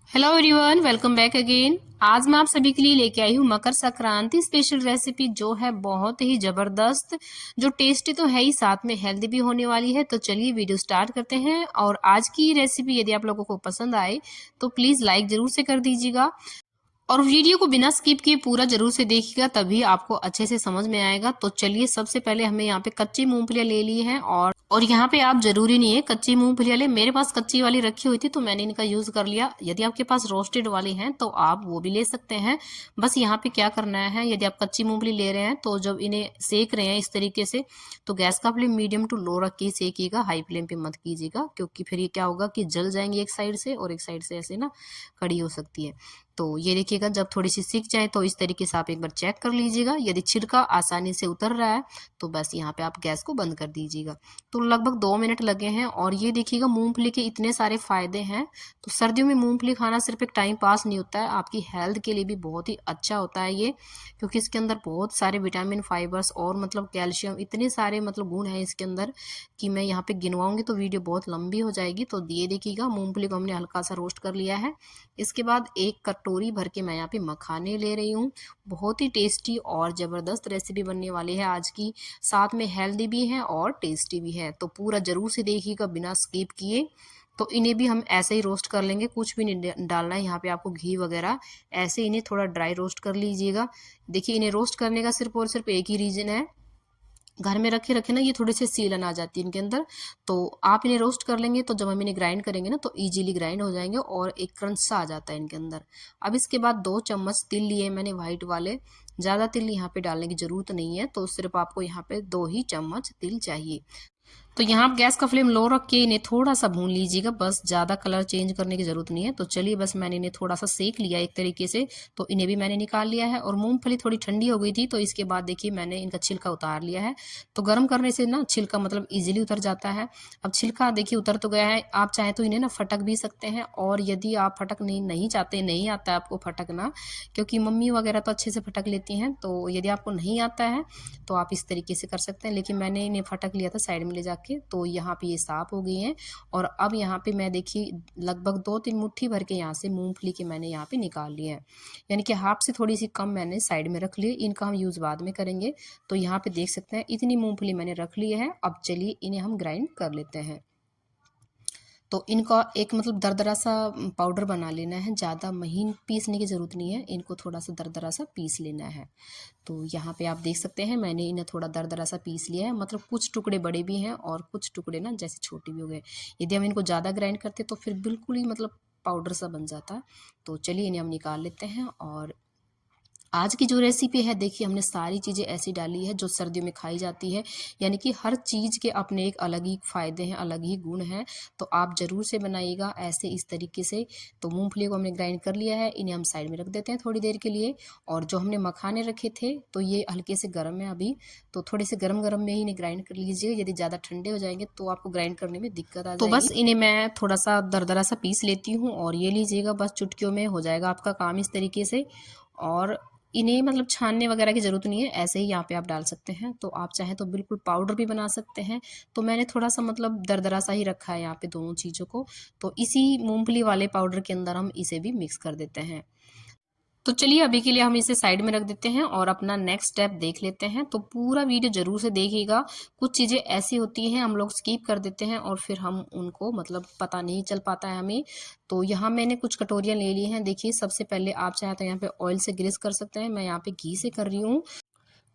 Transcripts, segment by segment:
Hello everyone, welcome back again. आज मैं आप सभी के लिए लेके आई हूँ मकर संक्रांति स्पेशल रेसिपी, जो है बहुत ही जबरदस्त, जो टेस्टी तो है ही, साथ में हेल्दी भी होने वाली है। तो चलिए वीडियो स्टार्ट करते हैं। और आज की रेसिपी यदि आप लोगों को पसंद आए तो प्लीज लाइक जरूर से कर दीजिएगा, और वीडियो को बिना स्किप किए पूरा जरूर से देखिएगा, तभी आपको अच्छे से समझ में आएगा। तो चलिए, सबसे पहले हमने यहाँ पे कच्ची मूंगफलियां ले ली है। और यहाँ पे आप जरूरी नहीं है कच्ची मूंगफलियां ले, मेरे पास कच्ची वाली रखी हुई थी तो मैंने इनका यूज कर लिया। यदि आपके पास रोस्टेड वाली हैं तो आप वो भी ले सकते हैं। बस यहाँ पे क्या करना है, यदि आप कच्ची मूंगफली ले रहे हैं तो जब इन्हें सेक रहे हैं इस तरीके से, तो गैस का फ्लेम मीडियम टू लो रख के ही सेकिएगा, हाई फ्लेम पे मत कीजिएगा, क्योंकि फिर ये क्या होगा कि जल जाएंगे एक साइड से और एक साइड से ऐसे ना कड़ी हो सकती है। तो ये देखिएगा, जब थोड़ी सी सीख जाए तो इस तरीके से आप एक बार चेक कर लीजिएगा। यदि छिलका आसानी से उतर रहा है तो बस यहाँ पे आप गैस को बंद कर दीजिएगा। तो लगभग 2 मिनट लगे हैं। और ये देखिएगा, मूंगफली के इतने सारे फायदे हैं। तो सर्दियों में मूंगफली खाना सिर्फ एक टाइम पास नहीं होता है, आपकी हेल्थ के लिए भी बहुत ही अच्छा होता है ये, क्योंकि इसके अंदर बहुत सारे विटामिन, फाइबर्स और मतलब कैल्शियम, इतने सारे मतलब गुण हैं इसके अंदर कि मैं यहाँ पे गिनवाऊंगी तो वीडियो बहुत लंबी हो जाएगी। तो ये देखिएगा, मूंगफली को हमने हल्का सा रोस्ट कर लिया है। इसके बाद एक कटोरी भर के मैं यहाँ पे मखाने ले रही हूँ। बहुत ही टेस्टी और ज़बरदस्त रेसिपी बनने वाली है आज की, साथ में हेल्दी भी है और टेस्टी भी है। तो पूरा ज़रूर से देखिएगा बिना स्किप किए। तो इन्हें भी हम ऐसे ही रोस्ट कर लेंगे, कुछ भी नहीं डालना है यहाँ पे आपको घी वगैरह। ऐसे इन्हें थोड़ा ड्राई रोस्ट कर लीजिएगा। देखिए, इन्हें रोस्ट करने का सिर्फ और सिर्फ एक ही रीज़न है, घर में रखे रखे ना ये थोड़े से सीलन आ जाती है इनके अंदर। तो आप इन्हें रोस्ट कर लेंगे तो जब हम इन्हें ग्राइंड करेंगे ना तो इजीली ग्राइंड हो जाएंगे और एक क्रंच सा आ जाता है इनके अंदर। अब इसके बाद 2 चम्मच तिल लिए मैंने वाइट वाले। ज़्यादा तिल यहाँ पे डालने की ज़रूरत नहीं है, तो सिर्फ आपको यहाँ पे 2 ही चम्मच तिल चाहिए। तो यहाँ आप गैस का फ्लेम लो रख के इन्हें थोड़ा सा भून लीजिएगा, बस ज़्यादा कलर चेंज करने की ज़रूरत नहीं है। तो चलिए, बस मैंने इन्हें थोड़ा सा सेक लिया एक तरीके से, तो इन्हें भी मैंने निकाल लिया है। और मूंगफली थोड़ी ठंडी हो गई थी तो इसके बाद देखिए मैंने इनका छिलका उतार लिया है। तो गर्म करने से ना छिलका मतलब ईजिली उतर जाता है। अब छिलका देखिए उतर तो गया है, आप चाहें तो इन्हें ना फटक भी सकते हैं। और यदि आप फटक नहीं चाहते, नहीं आता है आपको फटकना, क्योंकि मम्मी वगैरह तो अच्छे से फटक लेती हैं, तो यदि आपको नहीं आता है तो आप इस तरीके से कर सकते हैं। लेकिन मैंने इन्हें फटक लिया था साइड में ले जाके, तो यहाँ पे ये साफ हो गई हैं। और अब यहाँ पे मैं देखिए लगभग 2-3 मुट्ठी भर के यहाँ से मूंगफली के मैंने यहाँ पे निकाल लिए हैं, यानी कि हाफ से थोड़ी सी कम मैंने साइड में रख ली। इनका हम यूज़ बाद में करेंगे। तो यहाँ पे देख सकते हैं इतनी मूंगफली मैंने रख ली है। अब चलिए इन्हें हम ग्राइंड कर लेते हैं। तो इनका एक मतलब दरदरा सा पाउडर बना लेना है, ज़्यादा महीन पीसने की ज़रूरत नहीं है, इनको थोड़ा सा दरदरा सा पीस लेना है। तो यहाँ पे आप देख सकते हैं मैंने इन्हें थोड़ा दरदरा सा पीस लिया है, मतलब कुछ टुकड़े बड़े भी हैं और कुछ टुकड़े ना जैसे छोटे भी हो गए। यदि हम इनको ज़्यादा ग्राइंड करते तो फिर बिल्कुल ही मतलब पाउडर सा बन जाता। तो चलिए इन्हें हम निकाल लेते हैं। और आज की जो रेसिपी है, देखिए हमने सारी चीज़ें ऐसी डाली है जो सर्दियों में खाई जाती है, यानी कि हर चीज़ के अपने एक अलग ही फ़ायदे हैं, अलग ही गुण हैं। तो आप ज़रूर से बनाइएगा ऐसे इस तरीके से। तो मूंगफली को हमने ग्राइंड कर लिया है, इन्हें हम साइड में रख देते हैं थोड़ी देर के लिए। और जो हमने मखाने रखे थे तो ये हल्के से गर्म है अभी, तो थोड़े से गर्म गर्म में ही इन्हें ग्राइंड कर लीजिए। यदि ज़्यादा ठंडे हो जाएंगे तो आपको ग्राइंड करने में दिक्कत आ जाएगी। तो बस इन्हें मैं थोड़ा सा दरदरा सा पीस लेती हूँ और ये लीजिएगा, बस चुटकियों में हो जाएगा आपका काम इस तरीके से। और इन्हें मतलब छानने वगैरह की ज़रूरत नहीं है, ऐसे ही यहाँ पे आप डाल सकते हैं। तो आप चाहें तो बिल्कुल पाउडर भी बना सकते हैं। तो मैंने थोड़ा सा मतलब दरदरा सा ही रखा है यहाँ पे दोनों चीज़ों को। तो इसी मूंगफली वाले पाउडर के अंदर हम इसे भी मिक्स कर देते हैं। तो चलिए, अभी के लिए हम इसे साइड में रख देते हैं और अपना नेक्स्ट स्टेप देख लेते हैं। तो पूरा वीडियो जरूर से देखिएगा, कुछ चीज़ें ऐसी होती हैं हम लोग स्किप कर देते हैं और फिर हम उनको मतलब पता नहीं चल पाता है हमें। तो यहाँ मैंने कुछ कटोरियाँ ले ली हैं। देखिए, सबसे पहले आप चाहें तो यहाँ पे ऑयल से ग्रीस कर सकते हैं, मैं यहाँ पे घी से कर रही हूँ।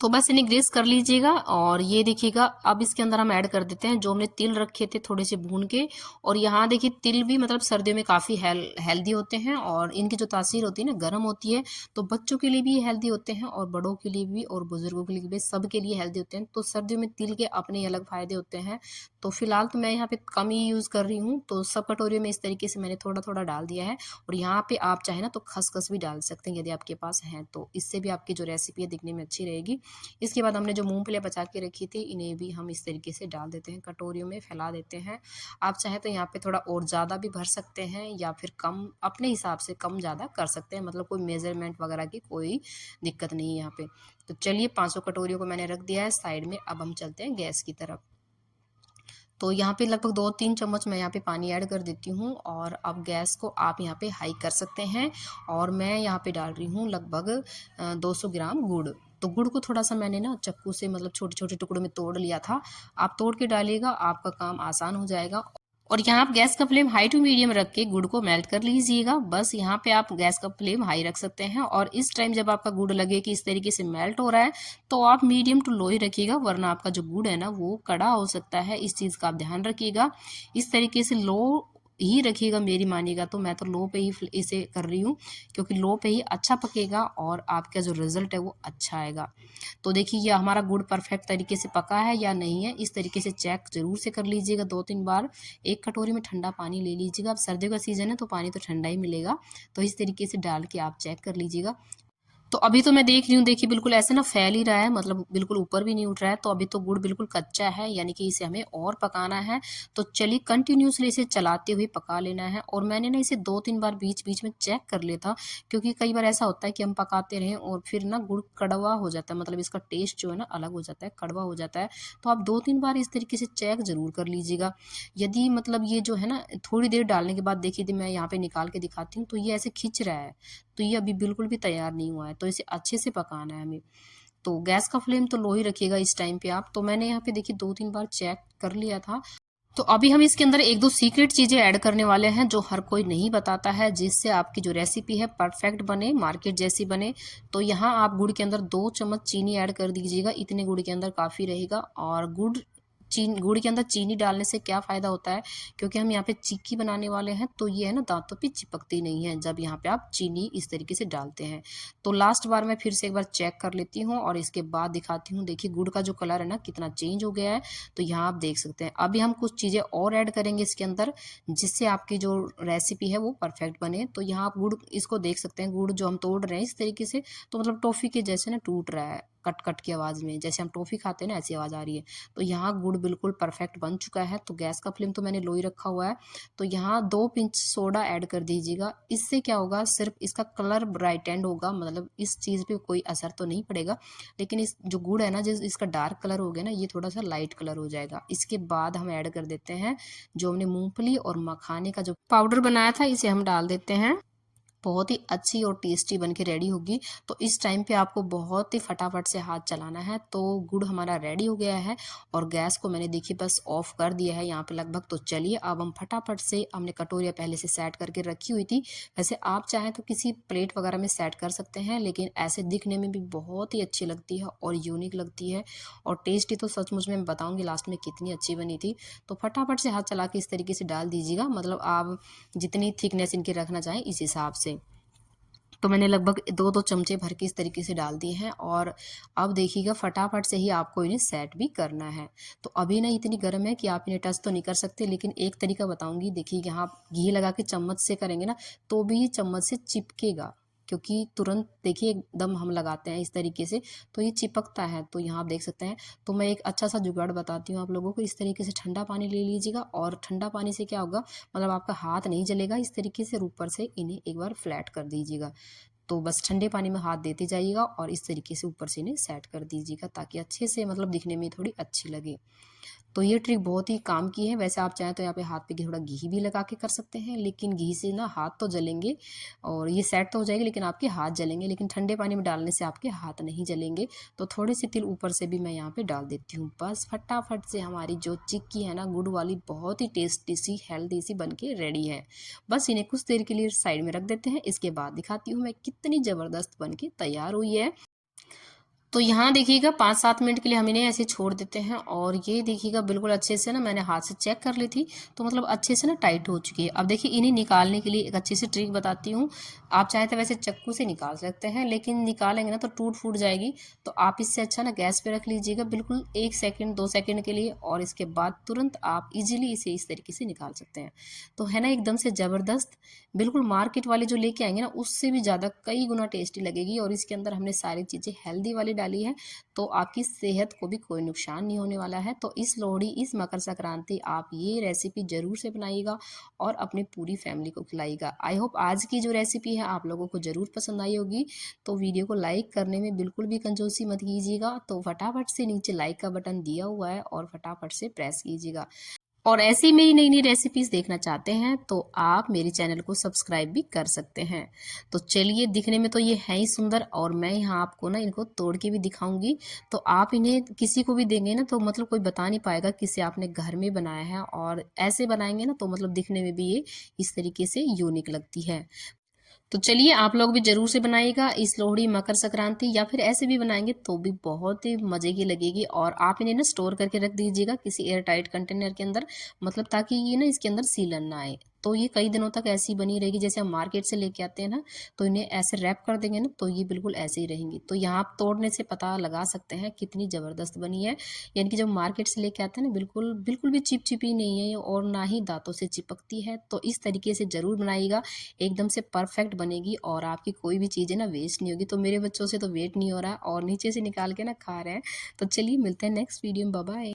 तो बस इन्हें ग्रीस कर लीजिएगा। और ये देखिएगा, अब इसके अंदर हम ऐड कर देते हैं जो हमने तिल रखे थे थोड़े से भून के। और यहाँ देखिए, तिल भी मतलब सर्दियों में काफ़ी हेल्दी होते हैं और इनकी जो तासीर होती है ना, गर्म होती है। तो बच्चों के लिए भी हेल्दी होते हैं और बड़ों के लिए भी और बुजुर्गों के लिए भी, सबके लिए हेल्दी होते हैं। तो सर्दियों में तिल के अपने अलग फ़ायदे होते हैं। तो फिलहाल तो मैं यहाँ पे कम ही यूज़ कर रही हूँ। तो सब कटोरियों में इस तरीके से मैंने थोड़ा थोड़ा डाल दिया है। और यहाँ पे आप चाहें ना तो खसखस भी डाल सकते हैं यदि आपके पास है, तो इससे भी आपकी जो रेसिपी है दिखने में अच्छी रहेगी। इसके बाद हमने जो मूंगफलियाँ बचा के रखी थी, इन्हें भी हम इस तरीके से डाल देते हैं, कटोरियों में फैला देते हैं। आप चाहें तो यहाँ पे थोड़ा और ज़्यादा भी भर सकते हैं या फिर कम, अपने हिसाब से कम ज़्यादा कर सकते हैं, मतलब कोई मेजरमेंट वगैरह की कोई दिक्कत नहीं है यहाँ पे। तो चलिए, 500 कटोरियों को मैंने रख दिया है साइड में। अब हम चलते हैं गैस की तरफ। तो यहाँ पे लगभग 2-3 चम्मच मैं यहाँ पे पानी ऐड कर देती हूँ और अब गैस को आप यहाँ पे हाई कर सकते हैं। और मैं यहाँ पे डाल रही हूँ लगभग 200 ग्राम गुड़। तो गुड़ को थोड़ा-सा मैंने ना चक्कू से मतलब छोटे-छोटे टुकड़ों में तोड़ लिया था। आप तोड़ के डालिएगा, आपका काम आसान हो जाएगा। और यहाँ आप गैस का फ्लेम हाई टू मीडियम रख के गुड़ को मेल्ट कर लीजिएगा। बस यहाँ पे आप गैस का फ्लेम हाई रख सकते हैं और इस टाइम जब आपका गुड़ लगे कि इस तरीके से मेल्ट हो रहा है, तो आप मीडियम टू लो ही रखिएगा, वरना आपका जो गुड़ है ना वो कड़ा हो सकता है। इस चीज़ का आप ध्यान रखिएगा। इस तरीके से लो ही रखिएगा, मेरी मानिएगा तो मैं तो लो पे ही इसे कर रही हूँ, क्योंकि लो पे ही अच्छा पकेगा और आपका जो रिजल्ट है वो अच्छा आएगा। तो देखिए ये हमारा गुड़ परफेक्ट तरीके से पका है या नहीं है, इस तरीके से चेक ज़रूर से कर लीजिएगा 2-3 बार। एक कटोरी में ठंडा पानी ले लीजिएगा। अब सर्दियों का सीज़न है तो पानी तो ठंडा ही मिलेगा, तो इस तरीके से डाल के आप चेक कर लीजिएगा। तो अभी तो मैं देख रही हूँ, देखिए बिल्कुल ऐसे ना फैल ही रहा है, मतलब बिल्कुल ऊपर भी नहीं उठ रहा है। तो अभी तो गुड़ बिल्कुल कच्चा है, यानी कि इसे हमें और पकाना है। तो चलिए कंटिन्यूसली इसे चलाते हुए पका लेना है। और मैंने ना इसे 2-3 बार बीच-बीच में चेक कर लिया था, क्योंकि कई बार ऐसा होता है कि हम पकाते रहें और फिर ना गुड़ कड़वा हो जाता है, मतलब इसका टेस्ट जो है ना अलग हो जाता है, कड़वा हो जाता है। तो आप 2-3 बार इस तरीके से चेक ज़रूर कर लीजिएगा। यदि मतलब ये जो है ना थोड़ी देर डालने के बाद देखिए, मैं यहाँ पे निकाल के दिखाती हूँ, तो ये ऐसे खिंच रहा है। तो ये अभी बिल्कुल भी तैयार नहीं हुआ है, तो इसे अच्छे से पकाना है हमें। तो गैस का फ्लेम तो लो ही रखिएगा इस टाइम पे आप। तो मैंने यहाँ पे देखिए 2-3 बार चेक कर लिया था। तो अभी हम इसके अंदर 1-2 सीक्रेट चीज़ें ऐड करने वाले हैं, जो हर कोई नहीं बताता है, जिससे आपकी जो रेसिपी है परफेक्ट बने, मार्केट जैसी बने। तो यहाँ आप गुड़ के अंदर 2 चम्मच चीनी ऐड कर दीजिएगा, इतने गुड़ के अंदर काफ़ी रहेगा। और गुड़ के अंदर चीनी डालने से क्या फ़ायदा होता है, क्योंकि हम यहाँ पे चिक्की बनाने वाले हैं, तो ये है ना दांतों पे चिपकती नहीं है जब यहाँ पे आप चीनी इस तरीके से डालते हैं। तो लास्ट बार मैं फिर से एक बार चेक कर लेती हूँ और इसके बाद दिखाती हूँ। देखिए गुड़ का जो कलर है ना कितना चेंज हो गया है, तो यहाँ आप देख सकते हैं। अभी हम कुछ चीज़ें और ऐड करेंगे इसके अंदर, जिससे आपकी जो रेसिपी है वो परफेक्ट बने। तो यहाँ आप गुड़ इसको देख सकते हैं, गुड़ जो हम तोड़ रहे हैं इस तरीके से, तो मतलब टॉफ़ी के जैसे ना टूट रहा है, कट कट की आवाज़ में, जैसे हम टॉफ़ी खाते हैं ना ऐसी आवाज़ आ रही है। तो यहाँ गुड़ बिल्कुल परफेक्ट बन चुका है। तो गैस का फ्लेम तो मैंने लो ही रखा हुआ है। तो यहाँ 2 पिंच सोडा ऐड कर दीजिएगा। इससे क्या होगा, सिर्फ इसका कलर ब्राइटेंड होगा, मतलब इस चीज़ पे कोई असर तो नहीं पड़ेगा। लेकिन इस जो गुड़ है ना, जिस इसका डार्क कलर हो गया ना, ये थोड़ा सा लाइट कलर हो जाएगा। इसके बाद हम ऐड कर देते हैं जो हमने मूंगफली और मखाने का जो पाउडर बनाया था, इसे हम डाल देते हैं। बहुत ही अच्छी और टेस्टी बन के रेडी होगी। तो इस टाइम पे आपको बहुत ही फटाफट से हाथ चलाना है। तो गुड़ हमारा रेडी हो गया है और गैस को मैंने देखिए बस ऑफ कर दिया है यहाँ पे लगभग। तो चलिए अब हम फटाफट से, हमने कटोरियाँ पहले से सेट करके रखी हुई थी। वैसे आप चाहें तो किसी प्लेट वगैरह में सेट कर सकते हैं, लेकिन ऐसे दिखने में भी बहुत ही अच्छी लगती है और यूनिक लगती है। और टेस्टी तो सचमुच में मैं बताऊँगी लास्ट में कितनी अच्छी बनी थी। तो फटाफट से हाथ चला के इस तरीके से डाल दीजिएगा, मतलब आप जितनी थिकनेस इनकी रखना चाहें इस हिसाब से। तो मैंने लगभग 2-2 चमचे भर के इस तरीके से डाल दिए हैं। और अब देखिएगा फटाफट से ही आपको इन्हें सेट भी करना है। तो अभी ना इतनी गर्म है कि आप इन्हें टच तो नहीं कर सकते, लेकिन एक तरीका बताऊँगी। देखिए यहाँ आप घी लगा के चम्मच से करेंगे ना, तो भी ये चम्मच से चिपकेगा, क्योंकि तुरंत देखिए एकदम हम लगाते हैं इस तरीके से, तो ये चिपकता है। तो यहाँ आप देख सकते हैं। तो मैं एक अच्छा सा जुगाड़ बताती हूँ आप लोगों को। इस तरीके से ठंडा पानी ले लीजिएगा, और ठंडा पानी से क्या होगा, मतलब आपका हाथ नहीं जलेगा। इस तरीके से ऊपर से इन्हें एक बार फ्लैट कर दीजिएगा। तो बस ठंडे पानी में हाथ देते जाइएगा और इस तरीके से ऊपर से इन्हें सेट कर दीजिएगा, ताकि अच्छे से मतलब दिखने में थोड़ी अच्छी लगे। तो ये ट्रिक बहुत ही काम की है। वैसे आप चाहें तो यहाँ पे हाथ पे थोड़ा घी भी लगा के कर सकते हैं, लेकिन घी से ना हाथ तो जलेंगे और ये सेट तो हो जाएगी, लेकिन आपके हाथ जलेंगे। लेकिन ठंडे पानी में डालने से आपके हाथ नहीं जलेंगे। तो थोड़े से तिल ऊपर से भी मैं यहाँ पे डाल देती हूँ। बस फटाफट से हमारी जो चिक्की है ना गुड़ वाली, बहुत ही टेस्टी सी हेल्दी सी बन के रेडी है। बस इन्हें कुछ देर के लिए साइड में रख देते हैं। इसके बाद दिखाती हूँ मैं कितनी ज़बरदस्त बन के तैयार हुई है। तो यहाँ देखिएगा 5-7 मिनट के लिए हम इन्हें ऐसे छोड़ देते हैं। और ये देखिएगा बिल्कुल अच्छे से ना, मैंने हाथ से चेक कर ली थी, तो मतलब अच्छे से ना टाइट हो चुकी है। अब देखिए इन्हें निकालने के लिए एक अच्छी सी ट्रिक बताती हूँ। आप चाहे तो वैसे चक्कू से निकाल सकते हैं, लेकिन निकालेंगे ना तो टूट फूट जाएगी। तो आप इससे अच्छा ना गैस पे रख लीजिएगा बिल्कुल 1 सेकंड 2 सेकंड के लिए, और इसके बाद तुरंत आप इजीली इसे इस तरीके से निकाल सकते हैं। तो है ना एकदम से ज़बरदस्त, बिल्कुल मार्केट वाले जो लेके आएंगे ना उससे भी ज़्यादा कई गुना टेस्टी लगेगी। और इसके अंदर हमने सारी चीज़ें हेल्दी वाली डाली है, तो आपकी सेहत को भी कोई नुकसान नहीं होने वाला है। तो इस लोहड़ी, इस मकर संक्रांति आप ये रेसिपी ज़रूर से बनाइएगा और अपनी पूरी फैमिली को खिलाइएगा। आई होप आज की जो रेसिपी है आप लोगों को ज़रूर पसंद आई होगी। तो वीडियो को लाइक करने में बिल्कुल भी कंजूसी मत कीजिएगा। तो फटाफट से नीचे लाइक का बटन दिया हुआ है और फटाफट से प्रेस कीजिएगा। और ऐसी मेरी नई नई रेसिपीज़ देखना चाहते हैं तो आप मेरे चैनल को सब्सक्राइब भी कर सकते हैं। तो चलिए, दिखने में तो ये है ही सुंदर, और मैं यहाँ आपको ना इनको तोड़ के भी दिखाऊंगी। तो आप इन्हें किसी को भी देंगे ना तो मतलब कोई बता नहीं पाएगा कि इसे आपने घर में बनाया है, और ऐसे बनाएंगे ना तो मतलब दिखने में भी ये इस तरीके से यूनिक लगती है। तो चलिए, आप लोग भी ज़रूर से बनाइएगा इस लोहड़ी, मकर संक्रांति, या फिर ऐसे भी बनाएंगे तो भी बहुत ही मज़े की लगेगी। और आप इन्हें ना स्टोर करके रख दीजिएगा किसी एयर टाइट कंटेनर के अंदर, मतलब ताकि ये ना इसके अंदर सीलन ना आए। तो ये कई दिनों तक ऐसी बनी रहेगी। जैसे हम मार्केट से लेके आते हैं ना, तो इन्हें ऐसे रैप कर देंगे ना तो ये बिल्कुल ऐसे ही रहेंगी। तो यहाँ आप तोड़ने से पता लगा सकते हैं कितनी ज़बरदस्त बनी है। यानी कि जब मार्केट से लेके आते हैं ना, बिल्कुल बिल्कुल भी चिपचिपी नहीं है और ना ही दांतों से चिपकती है। तो इस तरीके से ज़रूर बनाइएगा, एकदम से परफेक्ट बनेगी और आपकी कोई भी चीज़ें ना वेस्ट नहीं होगी। तो मेरे बच्चों से तो वेट नहीं हो रहा और नीचे से निकाल के ना खा रहे हैं। तो चलिए, मिलते हैं नेक्स्ट वीडियो में। Bye bye.